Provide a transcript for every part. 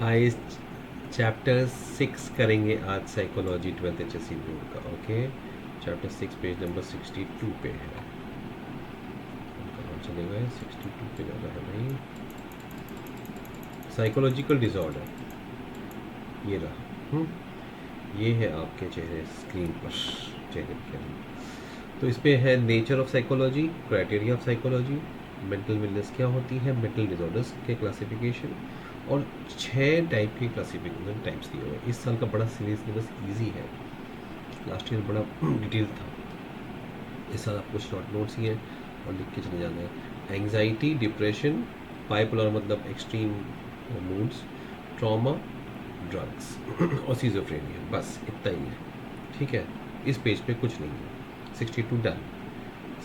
Ice chapter 6 करेंगे आज, psychology 12th HSC board का। ओके, चैप्टर 6 पेज नंबर 62 पे है। कहाँ चले गए? 62 पे जाना है भाई। साइकोलॉजिकल डिसऑर्डर, ये रहा। ये है आपके चेहरे स्क्रीन पर, चेहरे के अंदर। तो इस पे है nature of psychology, criteria of psychology, mental illness क्या होती है, मेंटल डिसऑर्डर्स के क्लासिफिकेशन, और 6 टाइप के क्लासिफिकेशन टाइप्स दिए हुए हैं। इस साल का बड़ा सिलेबस ईजी है, लास्ट ईयर बड़ा डिटेल था। इस साल आपको शॉर्ट नोट्स ही हैं और लिख के चले जाना है। एंग्जाइटी, डिप्रेशन, बाइपोलर मतलब एक्सट्रीम मूड्स, ट्रॉमा, ड्रग्स और सीजोफ्रेनिया, बस इतना ही है। ठीक है, इस पेज पे कुछ नहीं है। 62 डन।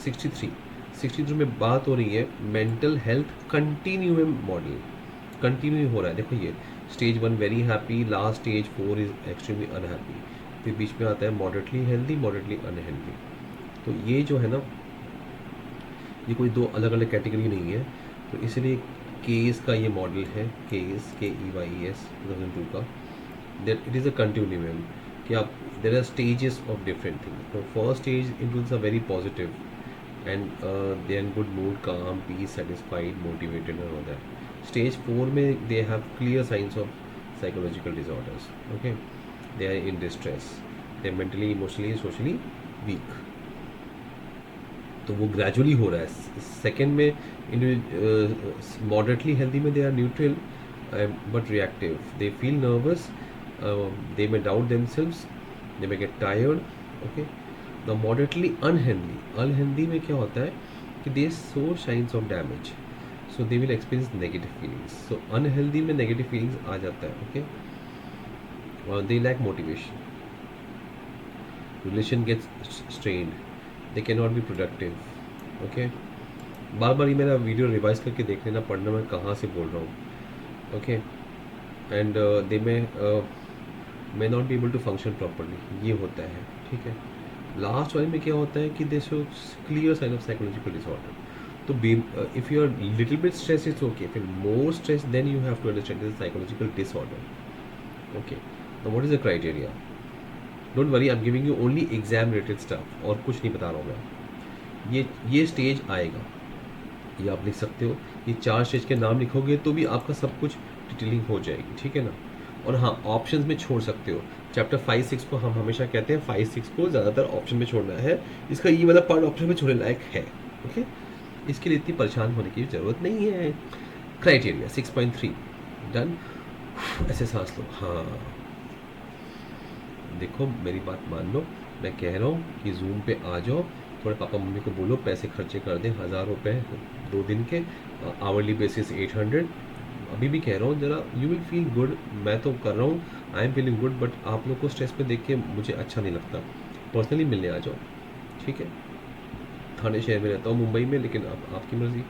63 में बात हो रही है mental health continuum model. Continue हो रहा है, देखो ये stage 1 very happy, last stage 4 is extremely unhappy, फिर बीच में आता है मॉडरेटली हेल्दी, मॉडरेटली अनहेल्दी। तो ये जो है ना, ये कोई दो अलग अलग कैटेगरी नहीं है। तो इसलिए केस का ये मॉडल है, केस KEYES 2002 का। That it is a continuum कि आप there are stages of different things. तो first stage includes a very positive and they are good mood, calm, peace, satisfied, motivated and all that. Stage 4 में they have clear science of psychological disorders. Okay, they are in distress, they are mentally, emotionally, socially weak. तो वो gradually हो रहा है। Second में moderately healthy में they are neutral but reactive, they feel nervous, they may doubt themselves, they may get tired. Okay, the moderately unhealthy, unhealthy में क्या होता है कि they show science of damage, so they will experience negative feelings. So unhealthy में negative feelings आ जाता है। Okay, और they lack motivation, relation gets strained, they can not be productive. Okay, बार बार ये मेरा वीडियो रिवाइज करके देख लेना, पढ़ना मैं कहाँ से बोल रहा हूँ। Okay, and they may not be able to function properly, ये होता है। ठीक है, लास्ट वाले में क्या होता है कि they show clear sign of psychological disorder. तो if you are little bit stress it's okay, फिर more stress then you have to understand this psychological disorder. Okay, तो what is the criteria? Don't worry, I am giving you only exam related stuff, और कुछ नहीं बता रहा हूँ मैं। ये स्टेज आएगा, ये आप लिख सकते हो। ये 4 स्टेज के नाम लिखोगे तो भी आपका सब कुछ डिटेलिंग हो जाएगी। ठीक है ना? और हाँ, ऑप्शंस में छोड़ सकते हो। चैप्टर 5-6 को हम हमेशा कहते हैं 5-6 को ज़्यादातर ऑप्शन में छोड़ना है। इसका ये वाला पार्ट ऑप्शन में छोड़ने लायक है। ओके, इसके लिए इतनी परेशान होने की ज़रूरत नहीं है। Criteria 6.3 done. ऐसे सांस लो। हाँ, देखो मेरी बात मान लो, मैं कह रहा हूँ कि जूम पे आ जाओ, थोड़े पापा मम्मी को बोलो पैसे खर्चे कर दें, 1000 रुपये 2 दिन के, आवरली बेसिस 800। अभी भी कह रहा हूँ, ज़रा यू विल फील गुड। मैं तो कर रहा हूँ, आई एम फीलिंग गुड, बट आप लोग को स्ट्रेस पे देख के मुझे अच्छा नहीं लगता। पर्सनली मिलने आ जाओ। ठीक है, थाने शहर में रहता हूँ, मुंबई में, लेकिन आपकी मर्ज़ी,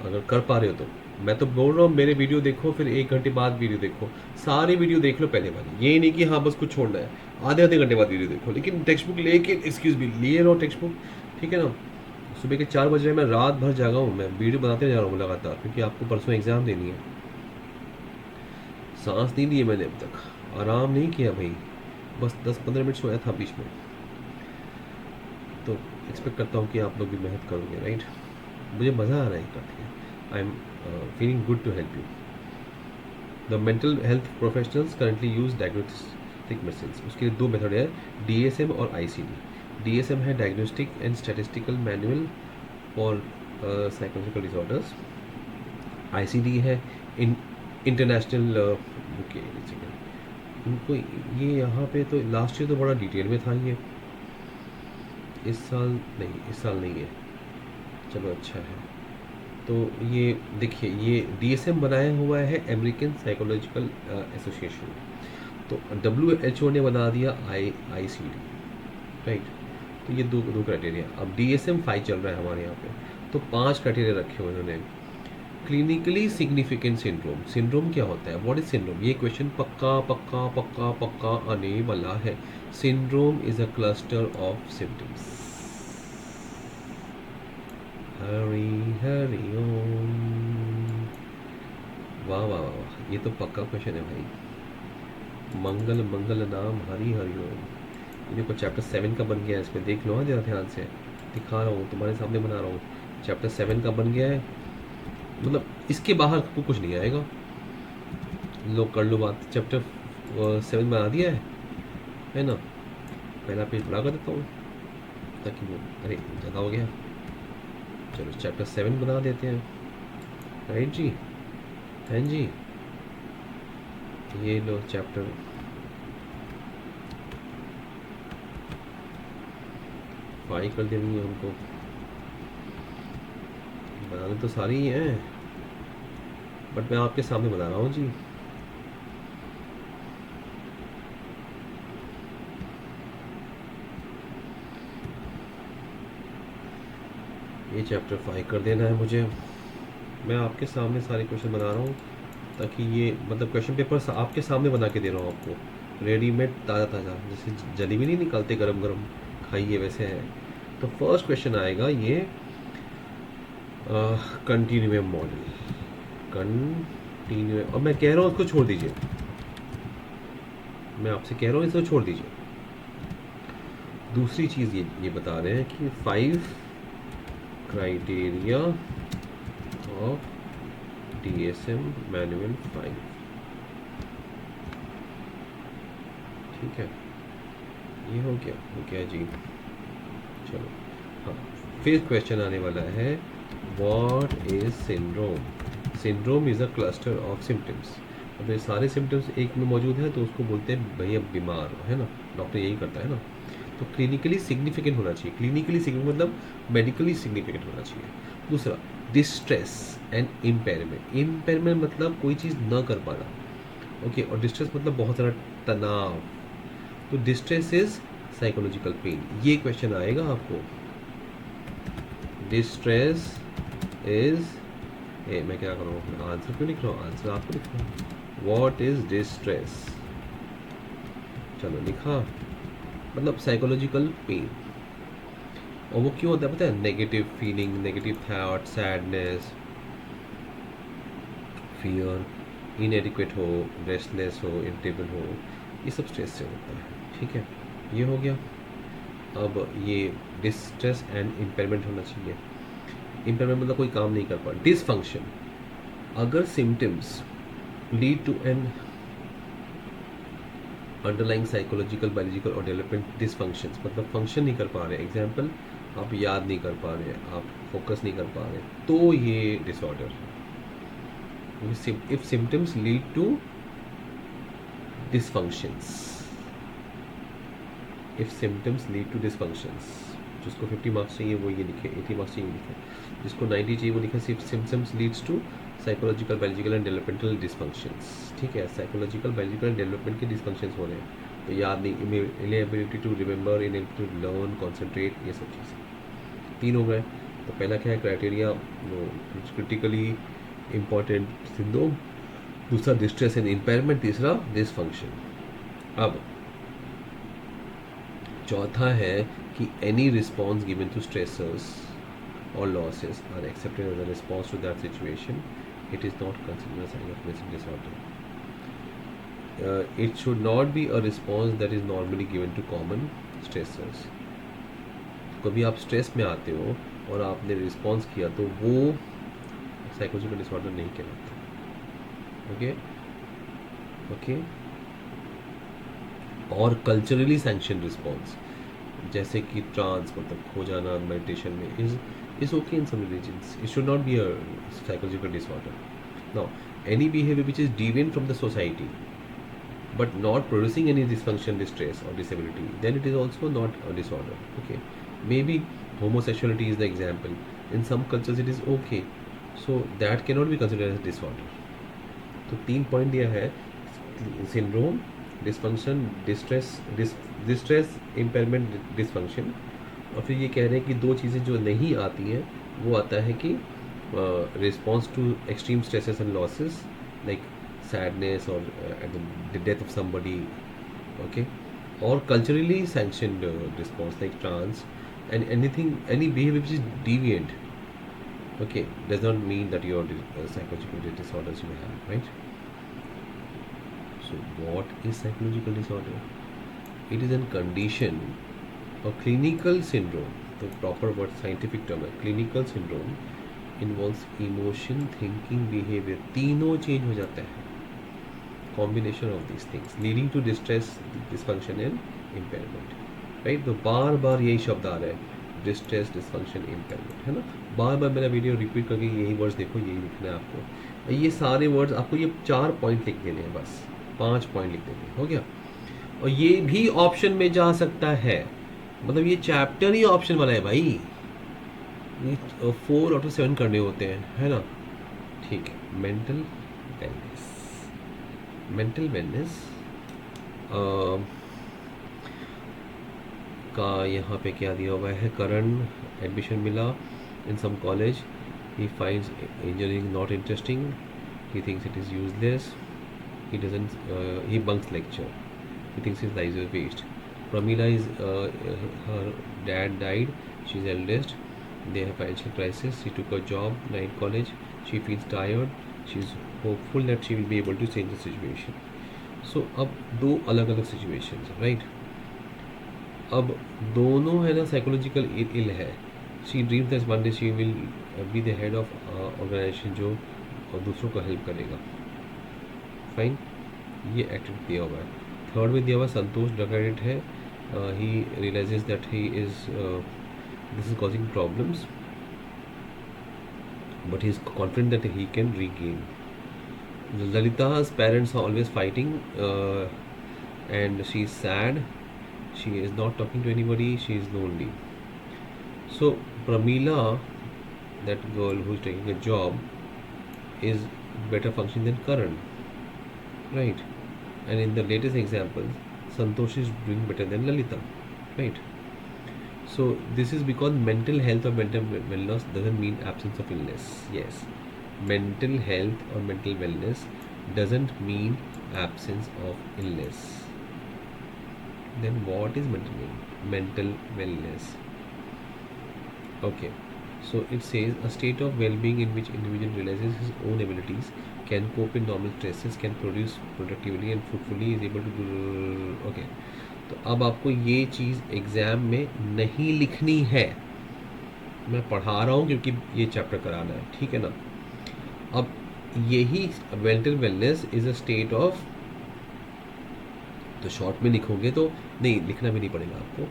अगर कर पा रहे हो तो। मैं तो बोल रहा हूँ मेरे वीडियो देखो, फिर 1 घंटे बाद वीडियो देखो, सारी वीडियो देख लो पहले वाली। ये नहीं कि हाँ बस कुछ छोड़ना है, आधे आधे घंटे बाद वीडियो देखो, लेकिन टेक्स्ट बुक लेके, एक्सक्यूज मी, लिए रहो टेक्स्ट बुक। ठीक है ना? सुबह के 4 बज रहे हैं, मैं रात भर जागा हूँ, मैं वीडियो बनाते जा रहा हूँ लगातार, क्योंकि आपको परसों एग्ज़ाम देनी है। सांस नहीं ली है मैंने अब तक, आराम नहीं किया भाई, बस 10-15 मिनट सोया था बीच में। तो एक्सपेक्ट करता हूँ कि आप लोग भी मेहनत करोगे, राइट? मुझे मज़ा आ रहा है करके। I am feeling good to help you. The mental health professionals currently use diagnostic medicine. उसके लिए 2 मेथड है, DSM और ICD। DSM है diagnostic and statistical manual for psychological disorders. ICD है इंटरनेशनल बुक। इनको ये यहाँ पे तो लास्ट ईयर तो बड़ा डिटेल में था ये, इस साल नहीं, इस साल नहीं है। चलो अच्छा है। तो ये देखिए, ये DSM बनाया हुआ है अमेरिकन साइकोलॉजिकल एसोसिएशन। तो WHO ने बना दिया ICD, राइट? तो ये दो क्राइटेरिया। अब DSM 5 चल रहा है हमारे यहाँ पे, तो 5 क्राइटेरिया रखे हुए उन्होंने। Clinically significant syndrome. सिंड्रोम क्या होता है? What is syndrome? ये क्वेश्चन पक्का पक्का पक्का पक्का आने वाला है। Syndrome is a cluster of symptoms. Hari Hari Om. वाह वाह वाह वाह, ये तो पक्का क्वेश्चन है भाई। मंगल मंगल नाम हरि हरि ओम। ये देखो चैप्टर 7 का बन गया है, इसमें देख लो हाँ जरा ध्यान से, दिखा रहा हूँ तुम्हारे सामने बना रहा हूँ। चैप्टर 7 का बन गया है, मतलब इसके बाहर कुछ नहीं आएगा। लो कर लो बात, चैप्टर 7 बना दिया है ना। पहला पेज बड़ा कर देता हूँ ताकि वो, अरे ज़्यादा हो गया। चलो चैप्टर 7 बना देते हैं, राइट जी। हैं जी, ये लो चैप्टर, फाइल कर देनी है हमको, बनाने तो सारी ही हैं बट मैं आपके सामने बना रहा हूँ जी। ये चैप्टर 5 कर देना है मुझे। मैं आपके सामने सारे क्वेश्चन बना रहा हूँ ताकि ये मतलब क्वेश्चन पेपर आपके सामने बना के दे रहा हूँ आपको, रेडीमेड ताज़ा ताज़ा, जैसे जलेबी नहीं निकालते गरम गरम खाइए वैसे है। तो फर्स्ट क्वेश्चन आएगा ये कंटिन्यूम मॉडल, कंटिन्यू, और मैं कह रहा हूँ उसको छोड़ दीजिए, मैं आपसे कह रहा हूँ इसको छोड़ दीजिए। दूसरी चीज़ ये बता रहे हैं कि 5 क्राइटेरिया ऑफ DSM मैनुअल 5, ठीक है। ये हो गया जी। चलो हाँ, फिर क्वेश्चन आने वाला है, what is syndrome. Syndrome is a cluster of symptoms. अब ये सारे सिम्टम्स एक में मौजूद है तो उसको बोलते हैं भैया बीमार हो, है ना, डॉक्टर यही करता है ना। तो क्लिनिकली सिग्निफिकेंट होना चाहिए, क्लिनिकली सिग्निफिकेंट मतलब मेडिकली सिग्निफिकेंट होना चाहिए। दूसरा, डिस्ट्रेस एंड इम्पेयरमेंट, इम्पेयरमेंट मतलब कोई चीज़ न कर पाना, ओके, और डिस्ट्रेस मतलब बहुत सारा तनाव। तो डिस्ट्रेस इज साइकोलॉजिकल पेन, ये क्वेश्चन आएगा आपको। डिस्ट्रेस इज, मैं क्या कर रहा हूँ, आंसर क्यों लिख रहा हूँ, आंसर आपको लिख रहा हूँ। व्हाट इज डिस्ट्रेस, चलो लिखा, मतलब साइकोलॉजिकल पेन। और वो क्यों होता है पता है, negative feeling, negative thought, sadness, fear, इनएडिक्वेट हो, रेस्टलेस हो, इरिटेबल हो, ये सब स्ट्रेस से होता है, ठीक है। ये हो गया। अब ये डिस्ट्रेस एंड इम्पेयरमेंट होना चाहिए। इम्पेयरमेंट मतलब कोई काम नहीं कर पा, डिसफंक्शन, अगर symptoms lead to an underlying psychological, biological और डेवलपमेंट डिसफंक्शंस, मतलब फंक्शन नहीं कर पा रहे, एग्जाम्पल आप याद नहीं कर पा रहे, आप फोकस नहीं कर पा रहे, तो ये डिसऑर्डर है। If symptoms lead to dysfunctions, if symptoms lead to dysfunctions, जिसको 50 मार्क्स चाहिए वो ये लिखे, 80 मार्क्स चाहिए लिखे, जिसको 90 चाहिए वो लिखे, symptoms leads to psychological, biological and developmental dysfunctions, ठीक है। साइकोलॉजिकल, बायोलॉजिकल एंड डेवलपमेंट के डिसफंक्शंस हो रहे हैं, तो याद नहीं, inability to remember, inability to learn, concentrate, ये सब चीज़ें 3 हो गए। तो पहला क्या है, क्राइटेरिया क्रिटिकली इम्पॉर्टेंट सिंड्रोम, दूसरा डिस्ट्रेस एंड इम्पेयरमेंट, तीसरा डिसफंक्शन। अब चौथा है कि any response given to stressors or losses are accepted as a response to that situation, it is not considered a sign of mental disorder. It should not be a response that is normally given to common stressors. कभी आप stress में आते हो और आपने response किया तो वो साइकोलॉजिकल डिसऑर्डर नहीं कहलाता, ओके ओके। और कल्चरली सैंक्शन रिस्पॉन्स, जैसे कि ट्रांस मतलब खो जाना मेडिटेशन में, is okay in some religions. It should not be a psychological disorder. Now, any behavior which is deviant from the society but not producing any dysfunction, distress or disability, then it is also not a disorder, okay. Maybe homosexuality is the example, in some cultures it is okay, so that cannot be considered as disorder. तो 3 point दिया है, syndrome, dysfunction, distress, impairment, dysfunction. और फिर ये कह रहे हैं कि 2 चीज़ें जो नहीं आती हैं वो आता है कि response to extreme stresses and losses like sadness और the death of somebody, okay, और culturally sanctioned response like trance and anything, any behaviour which is deviant Okay, does not mean that your psychological disorders you have, right? So what is psychological disorder? It is a condition, a clinical syndrome. The proper word scientific term है clinical syndrome involves emotion, thinking, behavior, तीनों change हो जाता है. Combination of these things leading to distress, dysfunction and impairment. Right, तो बार बार यही शब्द आ रहा है, डिस्ट्रेस, डिसफंक्शन, इम्पेयरमेंट, है ना. बार बार मेरा वीडियो रिपीट करके यही वर्ड्स देखो, यही लिखना है आपको. ये सारे वर्ड्स आपको ये 4 पॉइंट लिख देने हैं, बस 5 पॉइंट लिख देने हैं, हो गया. और ये भी ऑप्शन में जा सकता है, मतलब ये चैप्टर ही ऑप्शन वाला है भाई. ये 4 आउट ऑफ 7 करने होते हैं, है ना. ठीक है. मेंटल वेलनेस, मेंटल वेलनेस का यहाँ पे क्या दिया हुआ है. करण एडमिशन मिला in some college, he finds engineering not interesting, he thinks it is useless, he doesn't he bunks lecture, he thinks his life is waste. Pramila is her dad died, she's eldest, they have financial crisis, she took a job night college, she feels tired, she's hopeful that she will be able to change the situation. So अब दो अलग अलग situations है, right. अब दोनों है ना psychological ill है. She dreams that one day she will be the head of organisation जो दूसरों को हेल्प करेगा. फाइन, ये एक्टिविटी दिया हुआ है. थर्ड में दिया हुआ संतोष ड्रग एडिक्ट है. He realises that he is this is causing problems, but he is confident that he can regain. Lalita's parents are always fighting, and she's sad. She is not talking to anybody. She is lonely. So Pramila, that girl who is taking a job, is better functioning than Karan, right? And in the latest example, Santosh is doing better than Lalita, right? So this is because mental health or mental wellness doesn't mean absence of illness. Yes, mental health or mental wellness doesn't mean absence of illness. Then what is mental wellness? Okay, so it says a state of well-being in which individual realizes his own abilities, can cope in normal stresses, can produce productively and fruitfully, is able to do. Okay, तो अब आपको ये चीज़ exam में नहीं लिखनी है, मैं पढ़ा रहा हूँ क्योंकि ये चैप्टर कराना है, ठीक है ना. अब यही mental wellness is a state of, तो शॉर्ट में लिखोगे तो नहीं, लिखना भी नहीं पड़ेगा आपको.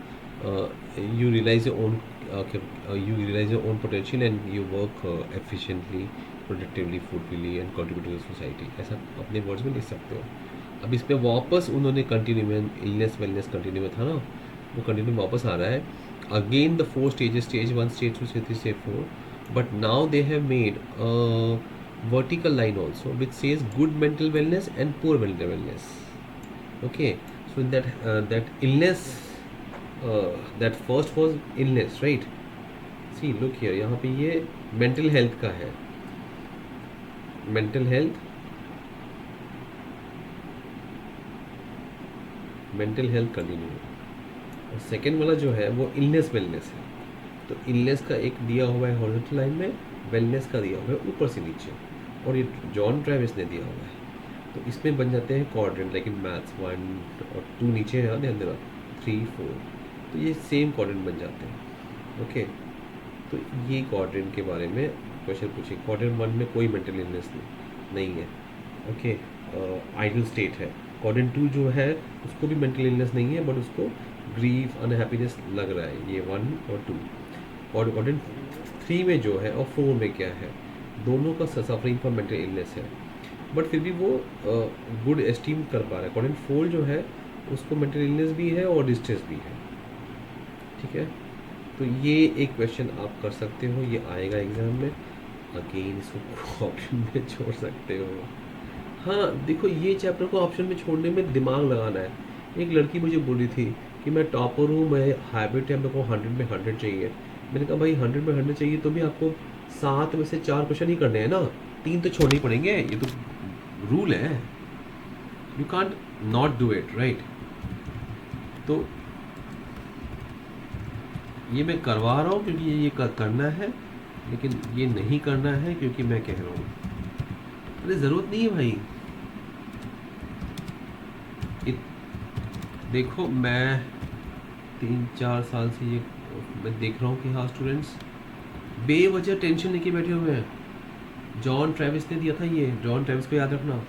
You realise your own potential and you work efficiently, productively, fruitfully and contribute to society. ऐसा अपने वर्ड्स में लिख सकते हो. अब इस पर वापस उन्होंने कंटिन्यू में इलनेस वेलनेस कंटिन्यू में था ना, वो कंटिन्यू वापस आ रहा है. Again the 4 stages, stage 1, stage 2, stage 3, stage 4, but now they have made a vertical line also which says good mental wellness and poor mental wellness. Okay, so in that illness, that first was illness, right? See, look here, यहाँ पे ये mental health का है, mental health continue. और second वाला जो है वो इलनेस वेलनेस है. तो इलनेस का एक दिया हुआ है हॉरिजॉन्टल लाइन में, वेलनेस का दिया हुआ है ऊपर से नीचे, और ये जॉन ट्रेविस ने दिया हुआ है. तो इसमें बन जाते हैं क्वाड्रेंट, लाइक इन मैथ्स 1 और 2 नीचे है, ध्यान देना, 3 4, तो ये सेम क्वाड्रेंट बन जाते हैं. ओके, तो ये क्वाड्रेंट के बारे में क्वेश्चन पूछे. क्वाड्रेंट 1 में कोई मेंटल इलनेस नहीं है. ओके, आइडल स्टेट है. क्वाड्रेंट 2 जो है उसको भी मेंटल इलनेस नहीं है, बट उसको ग्रीफ, अनहैप्पीनेस लग रहा है, ये 1 और 2. और क्वाड्रेंट 3 में जो है और 4 में क्या है, दोनों का सफरिंग फॉर मेंटल इलनेस है, बट फिर भी वो गुड एस्टीम कर पा रहा है. क्वाड्रेंट 4 जो है उसको मेंटल इलनेस भी है और डिस्ट्रेस भी है. ठीक है, तो ये एक क्वेश्चन आप कर सकते हो, ये आएगा एग्जाम में. अगेन इसको ऑप्शन में छोड़ सकते हो. हाँ देखो, ये चैप्टर को ऑप्शन में छोड़ने में दिमाग लगाना है. एक लड़की मुझे बोली थी कि मैं टॉपर हूँ, मैं हैबिट है, मेरे को 100 में 100 चाहिए. मैंने कहा भाई 100 में 100 चाहिए तो भी आपको 7 में से 4 क्वेश्चन ही करने हैं ना, 3 तो छोड़ने ही पड़ेंगे, ये तो रूल है. You can't not do it, right. तो ये मैं करवा रहा हूँ क्योंकि ये करना है. लेकिन ये नहीं करना है क्योंकि मैं कह रहा हूँ। अरे ज़रूरत नहीं है भाई। देखो मैं 3-4 साल से ये मैं देख रहा हूँ कि हाँ स्टूडेंट्स बेवजह टेंशन लेके बैठे हुए हैं। जॉन ट्रेविस ने दिया था ये, जॉन ट्रेविस को याद रखना,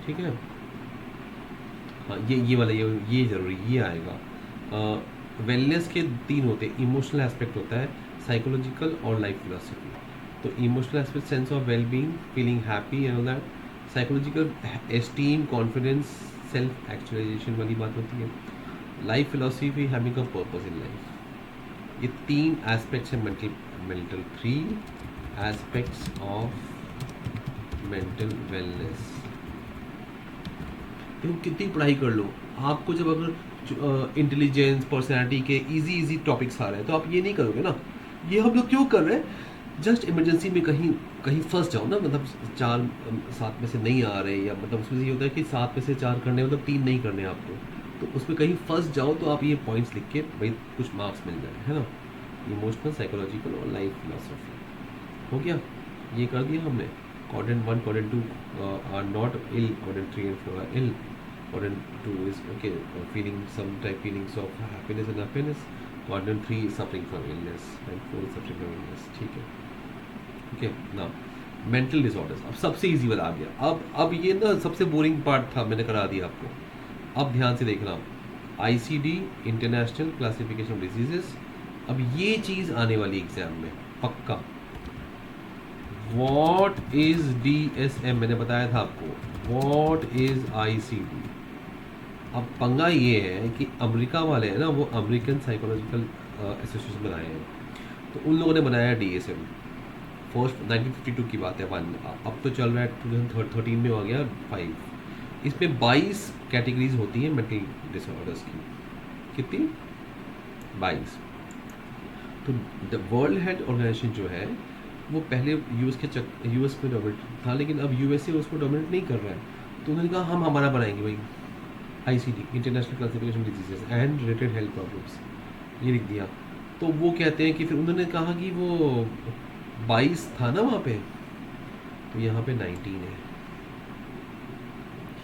ठीक है। हाँ ये वाला ये ज़रूरी ये आएगा। वेलनेस के 3 होते हैं, इमोशनल एस्पेक्ट होता है, साइकोलॉजिकल और लाइफ फिलोसफी। तो emotional aspect sense of well being, feeling happy and all that. Psychological esteem, confidence, self actualisation वाली बात होती है। Life philosophy having a purpose in life. ये 3 एस्पेक्ट्स हैं mental 3 aspects of mental wellness. देखो कितनी पढ़ाई कर लो, आपको जब अगर इंटेलिजेंस पर्सनैलिटी के इजी टॉपिक्स आ रहे हैं तो आप ये नहीं करोगे ना। ये हम लोग क्यों कर रहे हैं, जस्ट इमरजेंसी में कहीं कहीं फंस जाओ ना, मतलब 4-7 में से नहीं आ रहे, या मतलब उसमें ये होता है कि 7 में से 4 करने मतलब 3 नहीं करने आपको, तो उसमें कहीं फंस जाओ तो आप ये पॉइंट्स लिख के भाई कुछ मार्क्स मिल जाए, है ना। इमोशनल, साइकोलॉजिकल और लाइफ फिलोसफी हो गया, ये कर दिया हमने। quadrant 1 quadrant 2 are not ill, quadrant 3 and 4 are ill, quadrant 2 is okay, feeling some type feelings of happiness and happiness, quadrant 3 is suffering from illness and 4 is suffering from illness, ठीक है। Okay ना, mental disorders अब सबसे easy वाला आ गया। अब ये ना सबसे बोरिंग पार्ट था, मैंने करा दिया आपको। अब ध्यान से देखना, ICD international classification of diseases. अब ये चीज़ आने वाली एग्जाम में पक्का। वॉट इज DSM, मैंने बताया था आपको, वॉट इज ICD। अब पंगा ये है कि अमेरिका वाले हैं ना, वो अमेरिकन साइकोलॉजिकल एसोसिएशन बनाए हैं, तो उन लोगों ने बनाया DSM। फर्स्ट 1952 की बात है, 1 अब तो चल रहा है 2013 में हो गया 5। इसमें 22 कैटेगरीज होती हैं मेंटल डिसऑर्डर्स की। कितनी? 22। तो द वर्ल्ड हेल्थ ऑर्गेनाइजेशन जो है वो पहले यूएस में डोमिनेट था, लेकिन अब यूएसए उसको डोमिनेट नहीं कर रहा है, तो उन्होंने कहा हम हमारा बनाएंगे भाई, ICD international classification diseases and related health problems, ये लिख दिया। तो वो कहते हैं कि फिर उन्होंने कहा कि वो 22 था ना वहाँ पे, तो यहाँ पे 19 है,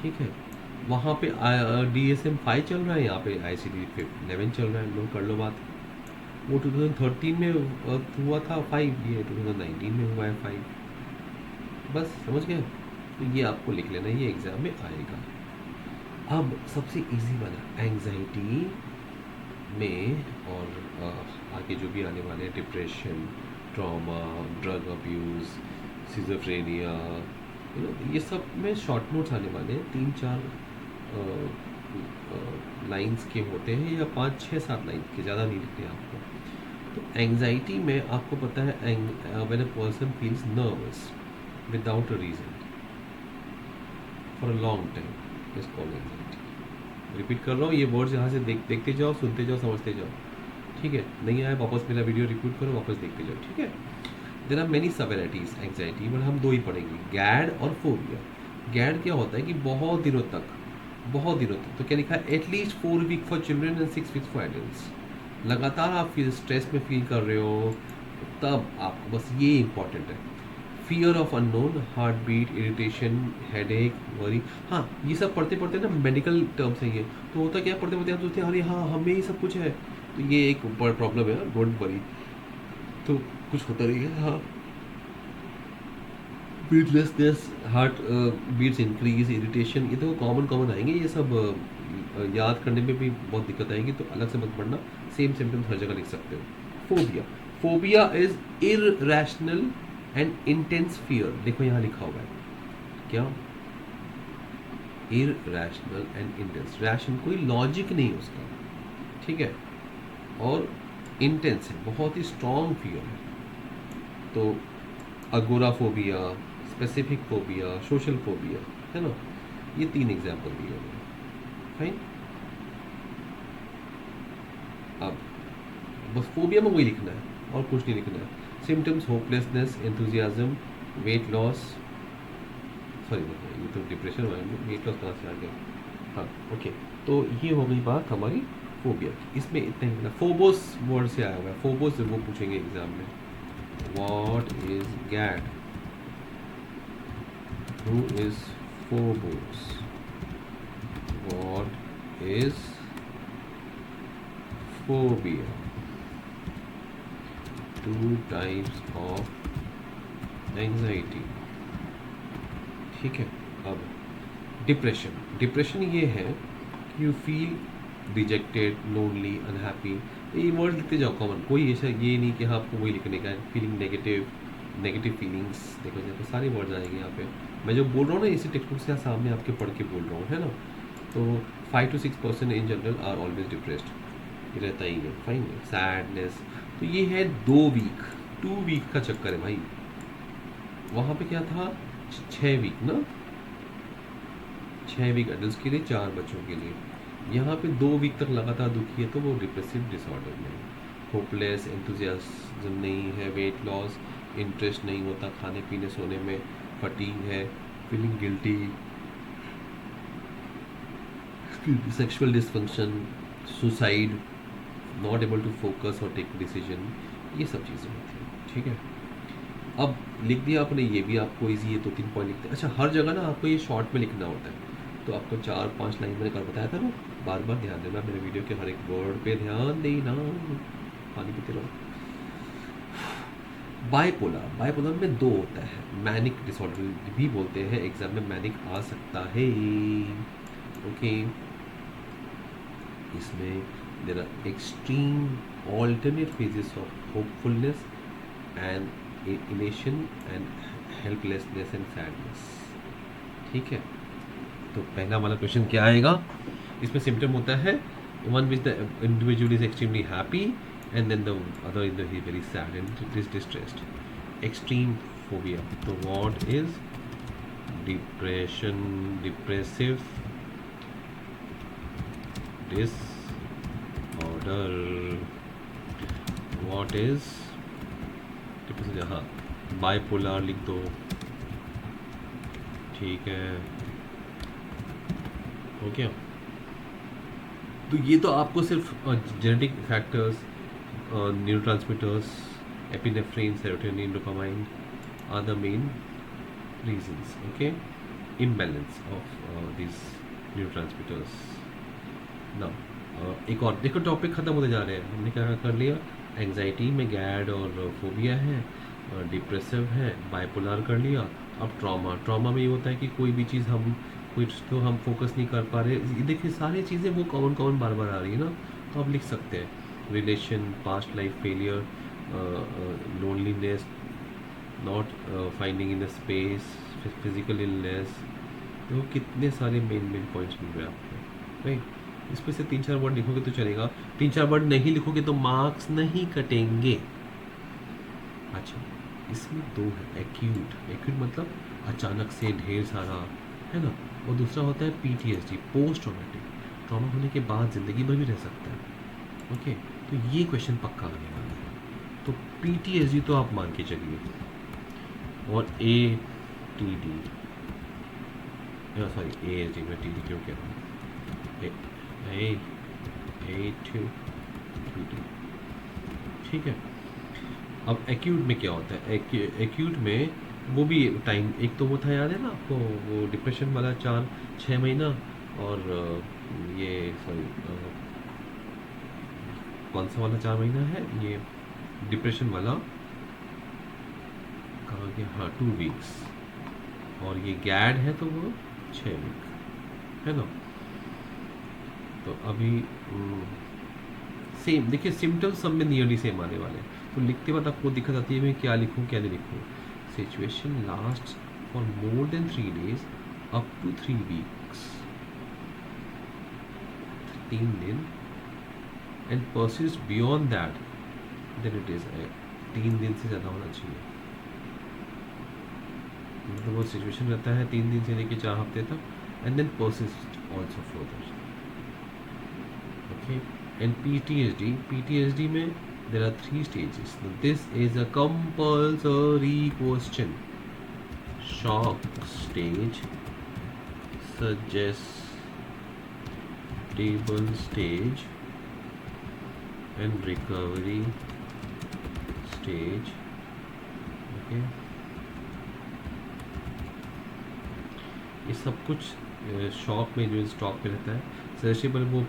ठीक है। वहाँ पे DSM 5 चल रहा है, यहाँ पे ICD 11 चल रहा है, लोग कर लो बात। वो 2013 में हुआ था 5, ये 2019 में हुआ है 5, बस समझ गए। तो ये आपको लिख लेना, ये एग्ज़ाम में आएगा। अब सबसे इजी वाला एंजाइटी में, और आगे जो भी आने वाले हैं, depression, trauma, drug abuse, schizophrenia, ये सब में शॉर्ट नोट्स आने वाले हैं, 3-4 लाइंस के होते हैं, या 5-6-7 लाइन के, ज़्यादा नहीं लिखते आपको। तो एंजाइटी में आपको पता है, when a person feels nervous without a reason for a long time is called anxiety. Repeat कर रहा हूँ, ये वर्ड्स यहाँ से देखते जाओ, सुनते जाओ, समझते जाओ, ठीक है। नहीं आया वापस मेरा वीडियो रिपीट करो, वापस देखते जाओ, ठीक है। देयर आर मेनी सब वेराइटीज एंजाइटी, बट हम 2 ही पढ़ेंगे, गैड और फोबिया। गैड क्या होता है कि बहुत दिनों तक, तो क्या लिखा है, at least 4 week for children and 6 weeks for adults. लगातार आप फील स्ट्रेस में फील कर रहे हो, तब आपको बस ये इंपॉर्टेंट है। Fear of unknown, heart beat, irritation, headache, worry. हाँ ये सब पढ़ते पढ़ते ना मेडिकल टर्म्स है ये, तो होता क्या, पढ़ते पढ़ते हम सोचते हैं अरे हाँ हमें ही सब कुछ है, तो ये एक बड़ा प्रॉब्लम है, डोंट वरी। तो कुछ होता नहीं है, हाँ, breathlessness, heart beats increase, irritation, ये तो कॉमन आएंगे, ये सब याद करने में भी बहुत दिक्कत आएगी, तो अलग से मत पढ़ना, सेम सिम्टम्स हर जगह लिख सकते हो। Phobia is irrational and intense fear, देखो यहाँ लिखा हुआ है क्या, इरैशनल एंड इंटेंस, रैशन कोई लॉजिक नहीं उसका, ठीक है, और इंटेंस है, बहुत ही स्ट्रॉन्ग फियर है। तो agoraphobia, specific phobia, social phobia, है ना, ये 3 एग्जाम्पल दिए हुए हैं, फाइन। अब बस फोबिया में वही लिखना है और कुछ नहीं लिखना है। Symptoms hopelessness, enthusiasm, weight loss, sorry ये तो डिप्रेशन हुआ है, वेट लॉस कहाँ से आ गया, हाँ ओके। तो ये हो गई बात हमारी फोबिया की, इसमें इतना ही लिखना। फोबोस वर्ड से आया हुआ है, फोबोस वो पूछेंगे एग्जाम में, What is GAD? Who is Phobos? What is phobia? Two types of anxiety. ठीक है. अब डिप्रेशन ये है कि you feel rejected, lonely, unhappy. ये वर्ड लिखते जाओ कॉमन. कोई ऐसा ये नहीं कि हाँ आपको वही लिखने का है. फीलिंग नेगेटिव फीलिंग्स देखो जाए तो सारे वर्ड्स आएंगे यहाँ पे. मैं जो बोल रहा हूँ ना इसी टेक्स्ट बुक से सामने आपके पढ़ के बोल रहा हूँ, है ना. तो 5 to 6% in general R always depressed. ये रहता ही है. फाइन. सैडनेस. तो ये है 2 वीक का चक्कर है भाई. वहाँ पे क्या था 6 वीक ना. 6 वीक एडल्ट के लिए, 4 बच्चों के लिए. यहाँ पे 2 वीक तक लगातार दुखी है तो वो डिप्रेसिव डिसऑर्डर में. होपलेस, एंथुजियाज्म नहीं है, वेट लॉस, इंटरेस्ट नहीं होता खाने पीने सोने में, फटीग है, feeling guilty, sexual dysfunction, suicide, not able to focus और टेक डिसीजन. ये सब चीज़ें होती हैं. ठीक है. अब लिख दिया आपने. ये भी आपको इजी है तो 3 पॉइंट लिखते हैं. अच्छा, हर जगह ना आपको ये शॉर्ट में लिखना होता है. तो आपको 4-5 लाइन मैंने कल बताया था ना. बार बार ध्यान देना मेरे वीडियो के हर एक वर्ड पे ध्यान देना. पानी पीते रहो. बाइपोलर में 2 होता है. मैनिक डिसऑर्डर भी बोलते हैं. एग्जाम में मैनिक आ सकता है. ओके. इसमें there are extreme alternate phases of hopefulness and elation and helplessness and sadness. ठीक है. तो पहला वाला क्वेश्चन क्या आएगा. इसमें सिम्टम होता है one which the individual is extremely happy and then the other is the very sad and is distressed. Extreme phobia. तो what is depression, depressive disorder. What is depressive. हाँ, बाइपोलर लिख दो. ठीक है. हो गया. तो ये तो आपको सिर्फ genetic factors, neurotransmitters, epinephrine, serotonin, dopamine are the main reasons. Okay. Imbalance of this neurotransmitters. Now एक और देखो, टॉपिक खत्म होते जा रहे हैं. हमने क्या कर लिया. एंजाइटी में गैड और फोबिया है, डिप्रेसिव है, बाइपोलर कर लिया. अब ट्रॉमा में ये होता है कि कोई भी चीज़ कुछ तो हम फोकस नहीं कर पा रहे. देखिए सारी चीज़ें वो कॉमन बार बार आ रही है ना. तो आप लिख सकते हैं relation, past life failure, loneliness, not finding in the space, physical illness. तो कितने सारे मेन पॉइंट्स मिल रहे हैं आपको. राइट. इसमें से 3-4 वर्ड लिखोगे तो चलेगा. 3-4 वर्ड नहीं लिखोगे तो मार्क्स नहीं कटेंगे. अच्छा, इसमें 2 है. एक्यूट मतलब अचानक से ढेर सारा, है ना. और दूसरा होता है PTSD, पोस्ट ट्रॉमेटिक. ट्रॉमा होने के बाद ज़िंदगी भर भी रह सकता है. ओके. तो ये क्वेश्चन पक्का आने वाला है. तो PTSD तो आप मान के चलिए. और ATD, सॉरी ASD में TD क्यों कह रहा हूँ. ATD. ठीक है. अब एक्यूट में क्या होता है. एक्यूट में वो भी टाइम, एक तो वो था याद है ना आपको, वो डिप्रेशन वाला 4-6 महीना. और ये सॉरी कौन सा वाला 4 महीना है ये डिप्रेशन वाला. कहाँ के. हाँ, 2 वीक्स. और ये गैड है तो वो 6 वीक, है ना. तो अभी सेम देखिए, सिम्टम्स सब में नियरली सेम आने वाले. तो लिखते वक्त आपको दिक्कत आती है मैं क्या लिखूँ क्या नहीं लिखूँ. Situation lasts for more than 3 days up to 3 weeks. 3 दिन. And persists beyond that, then it is 3 दिन से ज़्यादा होना चाहिए. मतलब वो सिचुएशन रहता है 3 दिन से लेकर 4 हफ्ते तक. And then persist also further. Okay. And PTSD में there are 3 stages. Now, this is a compulsory question. Shock stage, suggestible stage, and recovery stage, okay, ये सब कुछ शॉप में जो स्टॉक में रहता है सजेस्टेबल, वो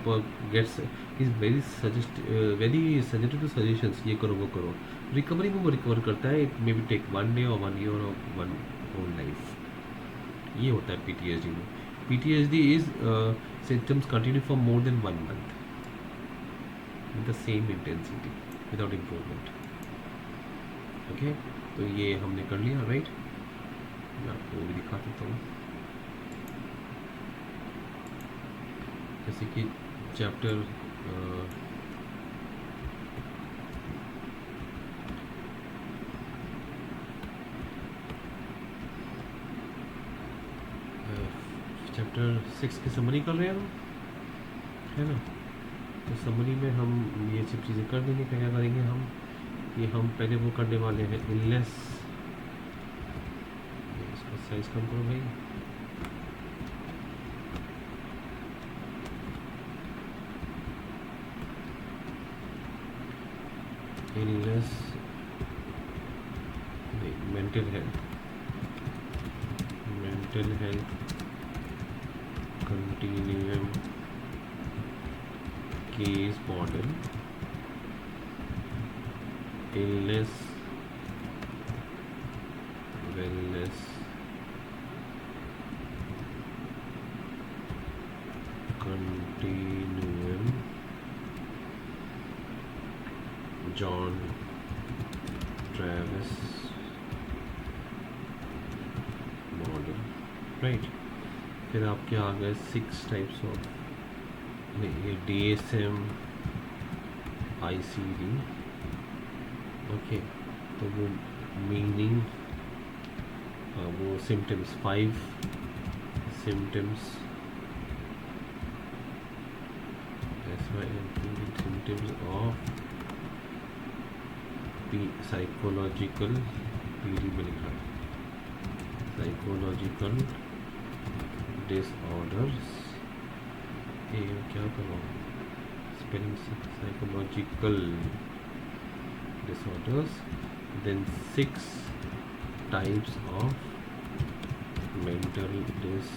gets is very suggested to suggestions, ये करो वो करो। रिकवरी में वो रिकवर करता है, it may be take 1 day और 1 ईयर और 1 होल लाइफ। ये होता है पीटीएसडी में। PTSD is symptoms continue for more than 1 month with the same intensity without improvement. Okay, तो ये हमने कर लिया, राइट। मैं आपको भी दिखा देता हूँ, जैसे कि चैप्टर चैप्टर 6 की समरी कर रहे हैं हम, है ना। तो समरी में हम ये सब चीज़ें कर देंगे। क्या करेंगे हम, ये हम पहले वो करने वाले हैं इलनेस। इसका साइज कम करो भाई। इलनेस नहीं, mental health continuum case model, illness wellness continuum John Travis model, right. फिर आपके आ गए 6 टाइप्स ऑफ, नहीं ये DSM ICD। ओके, तो वो मीनिंग, वो symptoms, 5 symptoms, symptoms of psychological, PD में लिखा है साइकोलॉजिकल डिसऑर्डर्स। ये क्या करो spelling, psychological disorders, then 6 types of mental disorders,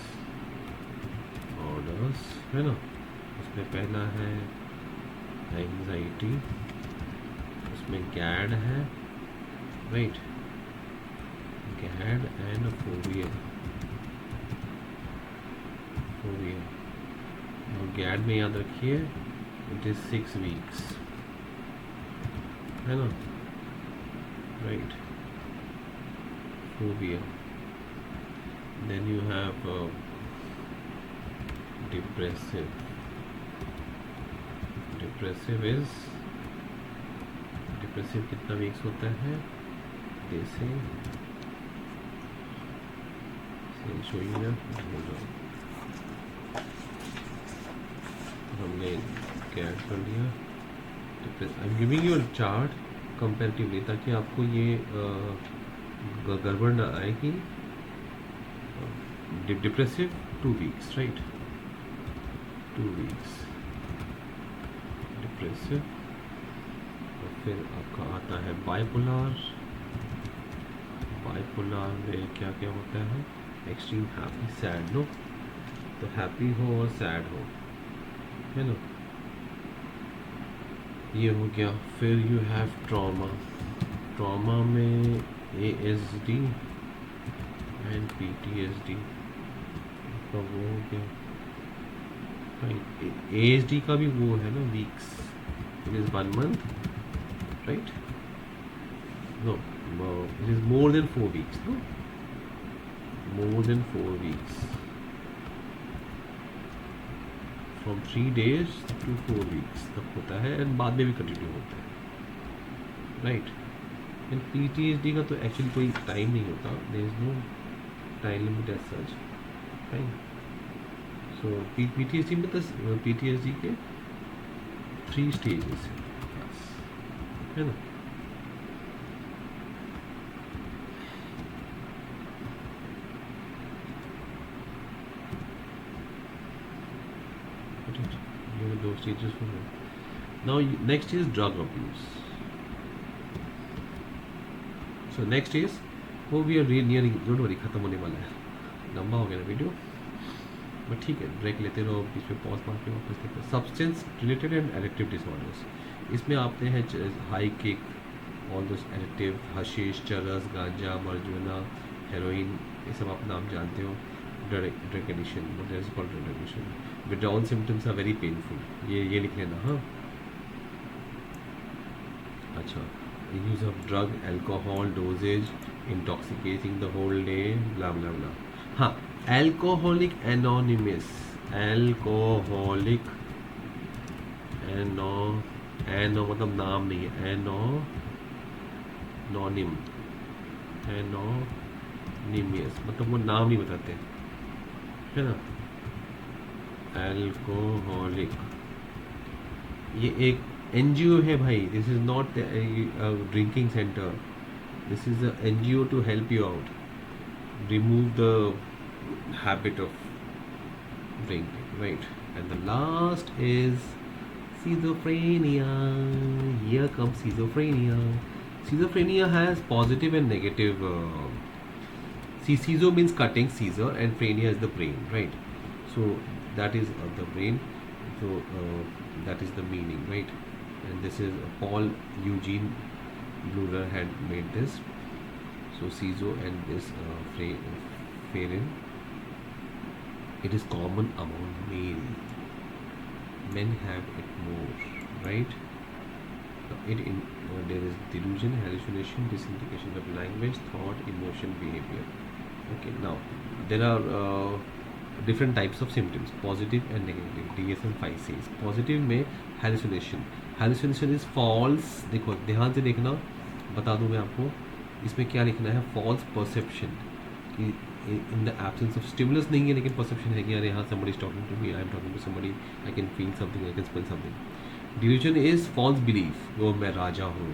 है ना। उसमें पहला है एंजाइटी, उसमें गैड है, राइट, गैड एंड फोबिया। और गैड में याद रखिए इट इज 6 वीक्स, है ना, right. Phobia, then you have depressive कितना वीक्स होता है, जैसे शो यू ना, हमने क्या ऐड कर लिया। आई am giving you a chart comparatively, ताकि आपको ये गड़बड़ ना आए कि depressive 2 weeks, right, 2 weeks depressive. और फिर आपका आता है बाइपोलर में क्या क्या होता है, एक्सट्रीम हैप्पी सैड, नो, तो हैप्पी हो और सैड हो, है ना, ये हो गया। फिर यू हैव ट्रॉमा में ASD एंड PTSD का वो हो गया, राइट। ASD का भी वो है ना, weeks, it is 1 month, right, no, it is more than 4 weeks, no, more than 4 weeks, from 3 days to 4 weeks तक होता है, एंड बाद में भी कंटिन्यू होता है, राइट। एंड PTSD का तो एक्चुअली कोई टाइम नहीं होता, there is no time limit as such, right. So PTSD में तो PTSD के 3 स्टेजेस है ना। Those stages for me. Now next is drug abuse. So next is वो we are real near, don't worry, ख़त्म होने वाला है, लंबा हो गया ना वीडियो, बट ठीक है, ब्रेक लेते रहो, बीच में पॉज मार के वापस देखते हैं। Substance related and addictive disorders, इसमें आते हैं high kick, all those addictive, hashish, चरस, गांजा, मर्जुना, हेरोइन, ये सब आप नाम जानते हो। Drug addiction, drug addiction, withdrawal symptoms are very painful, ये लिख लेना। हाँ, अच्छा, use of drug, alcohol, doses, intoxicating the whole day, blah blah blah. हाँ, एल्कोहलिक एनोनिमस, एल्कोहलिक एनो मतलब नाम नहीं है, एनोनिम, एनोनिमियस मतलब वो नाम नहीं बताते, है ना। एल्कोहलिक, ये एक एनजीओ है भाई, this is not drinking centre, this is a NGO to help you out, remove the habit of drinking, right? And the last is schizophrenia. Here comes schizophrenia. Schizophrenia has positive and negative. See, schizo means cutting, Caesar, and phrenia is the brain, right? So that is the brain. So that is the meaning, right? And this is Paul Eugene Blurer had made this. So schizo and this pherin. It is common among male. Men have it more, right? There is delusion, hallucination, disintegration of language, thought, emotion, behavior. Okay, now there are different types of symptoms, positive and negative. DSM-5 says positive में hallucination. Hallucination is false. देखो ध्यान से देखना, बता दूँ मैं आपको, इसमें क्या लिखना है, false perception कि in the absence of stimulus नहीं है, लेकिन perception है कि यार यहाँ somebody is talking to me, I am talking to somebody, I can feel something, I can smell something. Delusion is false belief, वो मैं राजा हूँ,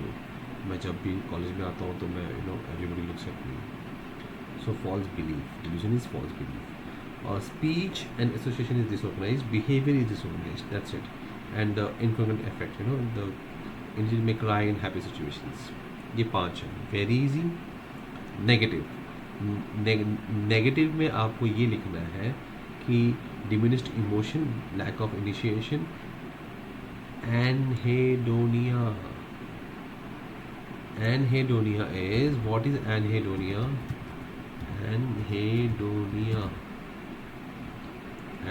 मैं जब भी कॉलेज में आता हूँ तो मैं everybody looks at me. So false belief, delusion is false belief. Speech and association is disorganized, behavior is disorganized, that's it. And the incongruent effect, the individual may cry in happy situations. ये 5 है, very easy. Negative, negative में आपको ये लिखना है कि diminished emotion, lack of initiation, anhedonia. Anhedonia is, what is anhedonia?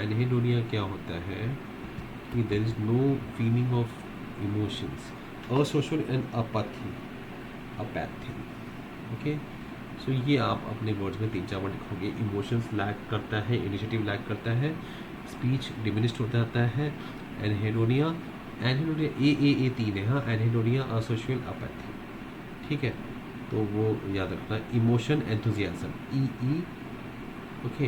Anhedonia क्या होता है कि there is no feeling of emotions, asocial and apathy. Okay, so ये आप अपने वर्ड्स में 3-4 वर्ड लिखोगे. इमोशंस लैक करता है, इनिशिएटिव लैक करता है, स्पीच डिमिनिश्ड होता जाता है, एनहेडोनिया ए 3 है. हाँ, एनहेडोनिया, असोशियल, अपैथी, ठीक है, तो वो याद रखना. Emotion, enthusiasm, E, okay,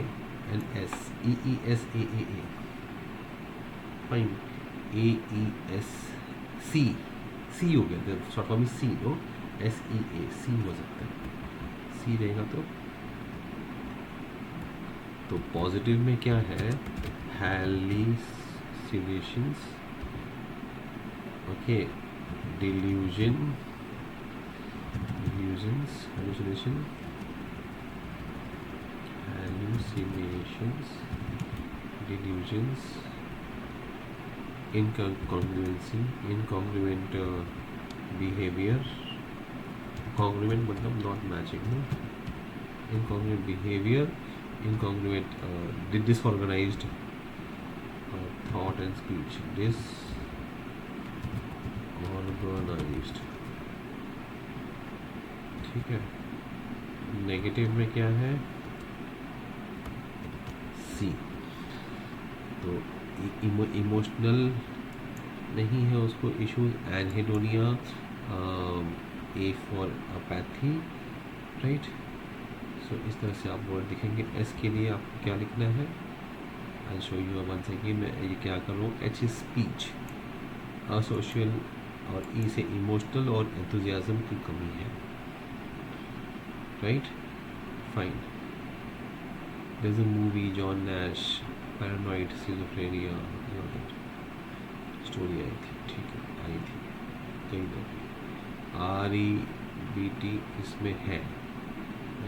and S, EESAAA, fine. AES, सी हो गया, शॉर्ट फॉर्म में सी लो, SEA, सी हो सकता है, सी रहेगा तो पॉजिटिव में क्या है, hallucinations, okay, hallucination, delusions, incongruency, incongruent behavior, congruent मतलब not matching, incongruent behavior, incongruent disorganized thought and speech, disorganized, ठीक है. नेगेटिव में क्या है, सी, तो इमोशनल नहीं है उसको issues, anhedonia, A for apathy, right. So इस तरह से आप वर्ड लिखेंगे. एस के लिए आपको क्या लिखना है, I show you one second. मैं ये क्या कर रहा हूँ, एच इज स्पीच, असोशियल, और ई से इमोशनल और एंथुजियाज्म की कमी है, right, fine. There is a movie, John Nash, paranoid, schizophrenia, story आई थी, ठीक है, आई थी कहीं तो, REBT इसमें है,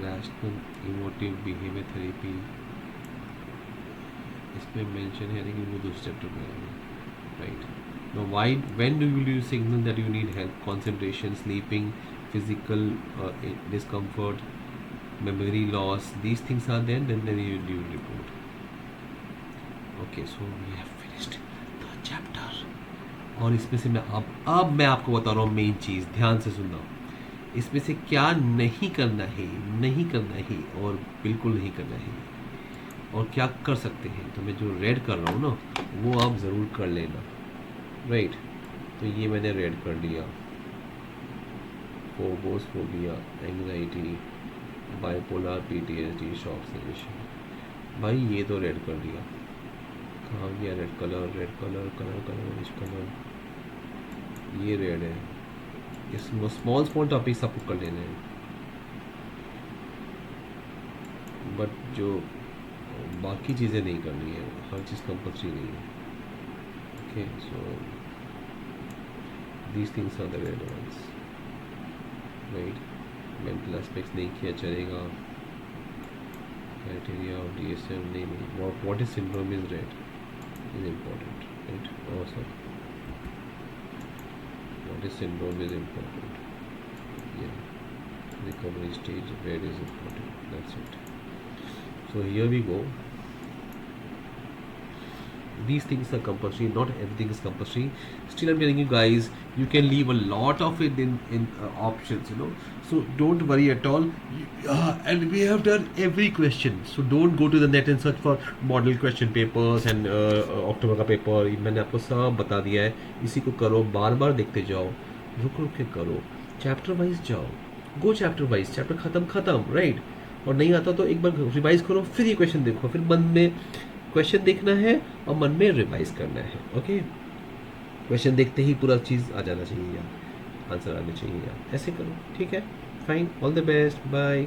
रैशनल इमोटिव बिहेवियर थेरेपी, इसमें मेंशन है लेकिन वो दूसरे चैप्टर में है, right. Now, why, when do you signal that you need help? Concentration, sleeping, physical discomfort, memory loss. These things are there, then you report. Okay, so we have finished the chapter. और इसमें से अब मैं आपको बता रहा हूँ main चीज़, ध्यान से सुनना. इसमें से क्या नहीं करना है, नहीं करना है और बिल्कुल नहीं करना है, और क्या कर सकते हैं. तो मैं जो रेड कर रहा हूँ ना, वो आप ज़रूर कर लेना, राइट. तो ये मैंने रेड कर लिया. फोबोसफोबिया, anxiety, bipolar, PTSD, shock session. भाई ये तो रेड कर लिया. कहाँ गया red colour, red colour, colour which colour. ये रेड है. इस स्मॉल टॉपिक्स आपको कर लेने हैं, बट जो बाकी चीज़ें नहीं करनी है, हर चीज़ कंपल्सरी नहीं है. Okay, so these things are the red ones, right. Mental aspects नहीं किया चलेगा. क्राइटेरिया ऑफ DSM नहीं. What is syndrome is red is important, right? Also, what is syndrome is important. Yeah, recovery stage red is important. That's it. So here we go. These things are compulsory. Not everything is compulsory. Still, I'm telling you guys, you can leave a lot of it in options. So don't worry at all. And we have done every question. So don't go to the net and search for model question papers and October का paper. मैंने आपको सब बता दिया है. इसी को करो, बार बार देखते जाओ, रुक रुक के करो, चैप्टर वाइज जाओ. गो चैप्टर वाइज, चैप्टर खत्म, राइट. और नहीं आता तो एक बार रिवाइज करो, फिर ये क्वेश्चन देखो, फिर मन में क्वेश्चन देखना है और मन में रिवाइज करना है. ओके, क्वेश्चन देखते ही पूरा चीज़ आ जाना चाहिए, या आंसर आने चाहिए, या ऐसे करो. ठीक है, fine. All the best, bye.